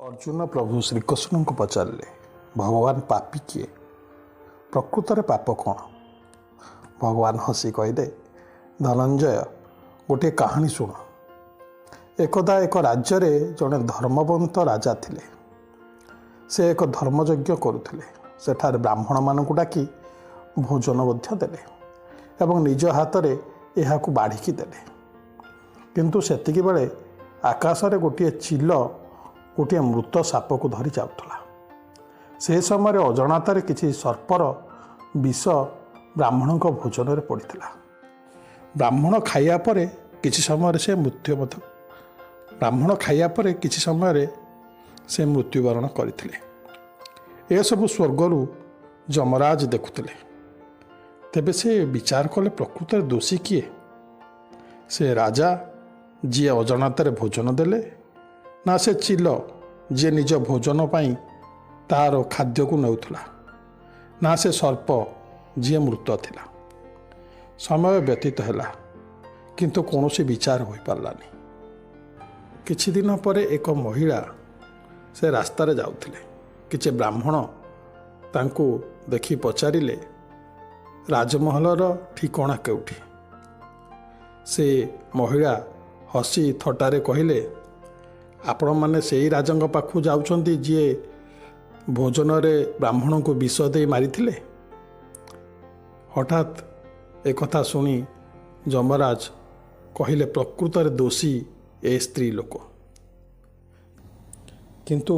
अर्जुन प्रभु श्रीकृष्ण को पचारे भगवान पापी किए प्रकृत में पाप कौन। भगवान हसी कहले धनंजय गोटे कहानी शुण। एकदा एक राज्य में जड़े धर्मवंत राजा थिले। से एक धर्मयज्ञ करुले। सेठारे ब्राह्मण मानक डाकी भोजन देले एवं निज हाथ में यह बाढ़िकी देले। किंतु सेतिकी बेले आकाश में गोटे चिल गोटे मृत साप को धरी जाऊला। से समय अजणातार किसी सर्पर विष ब्राह्मण भोजन में पड़ा। ब्राह्मण खाइया परे किछि समय से मृत्यु ब्राह्मण खाइया परे किछि समय से मृत्युवरण करते। यह सब स्वर्गरु जमराज देखुले। तेबे से विचार कले प्रकृत दोषी किए, से राजा जी अजणातार भोजन देले ना से चिल जी निज भोजन पाई तार खाद्य को नौथला, ना से सर्प जी मृत थिला। समय व्यतीत हैला किंतु कौनसी विचार हो पारलानी। किछि दिन परे एक महिला से रास्ता रे जाउथिले। किछि ब्राह्मण तांको देखि पचारिले राजमहलर ठिकाना केउठी। से महिला हसी थटारे कहिले आपण माने सेई राजंग पाखु जाउछंती जी भोजन रे ब्राह्मण को विष दे मारिथिले। हठात एक कथा सुनी जमराज कहिले प्रकृत रे दोषी ए स्त्री लोक। किंतु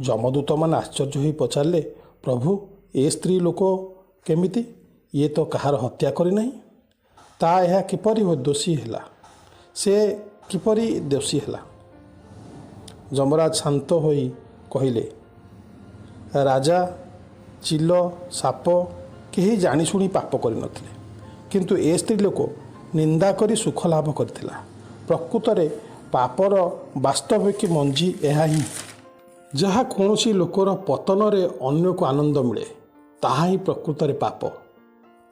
जमदूत मान आश्चर्य होई पचारले प्रभु ए स्त्री लोक केमिति, ये तो कहार हत्या करी नहीं, ता यह किपरि दोषी हैला, से किपरि दोषी हैला। जमराज शांत होई कहिले राजा चिल साप कहीं जानी पाप कर नथिले, किंतु ए स्त्री लोक निंदा करी सुख लाभ करथिला। प्रकृत में पापर वास्तविक मंजी यह ही, जहाँ कौन सी लोकर पतन रे अन्य को आनंद मिले ताहा ही प्रकृत में पाप,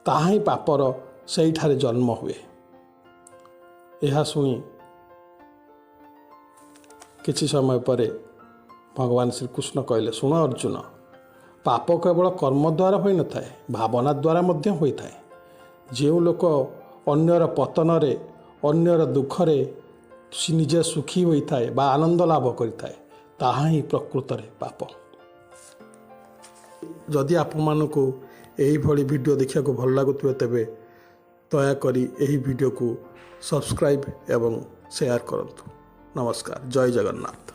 ताहा ही पापर सेठारे जन्म हुए। यह शुणी किछि समय परे भगवान श्रीकृष्ण कहले शुण अर्जुन, पाप केवल कर्म द्वारा होई न थाए, भावना द्वारा मध्य होई थाए। जो लोक अन्यर पतन रे अन्यर दुख रे निजे सुखी होई थाए बा आनंद लाभ करि थाए, ताहा ही प्रकृत रे पाप। जदि आप मानकु एही भली वीडियो देखिया को भल लागुथिबे तेबे दया करी एही वीडियो को सब्सक्राइब एवं शेयर करंतु। नमस्कार, जय जगन्नाथ।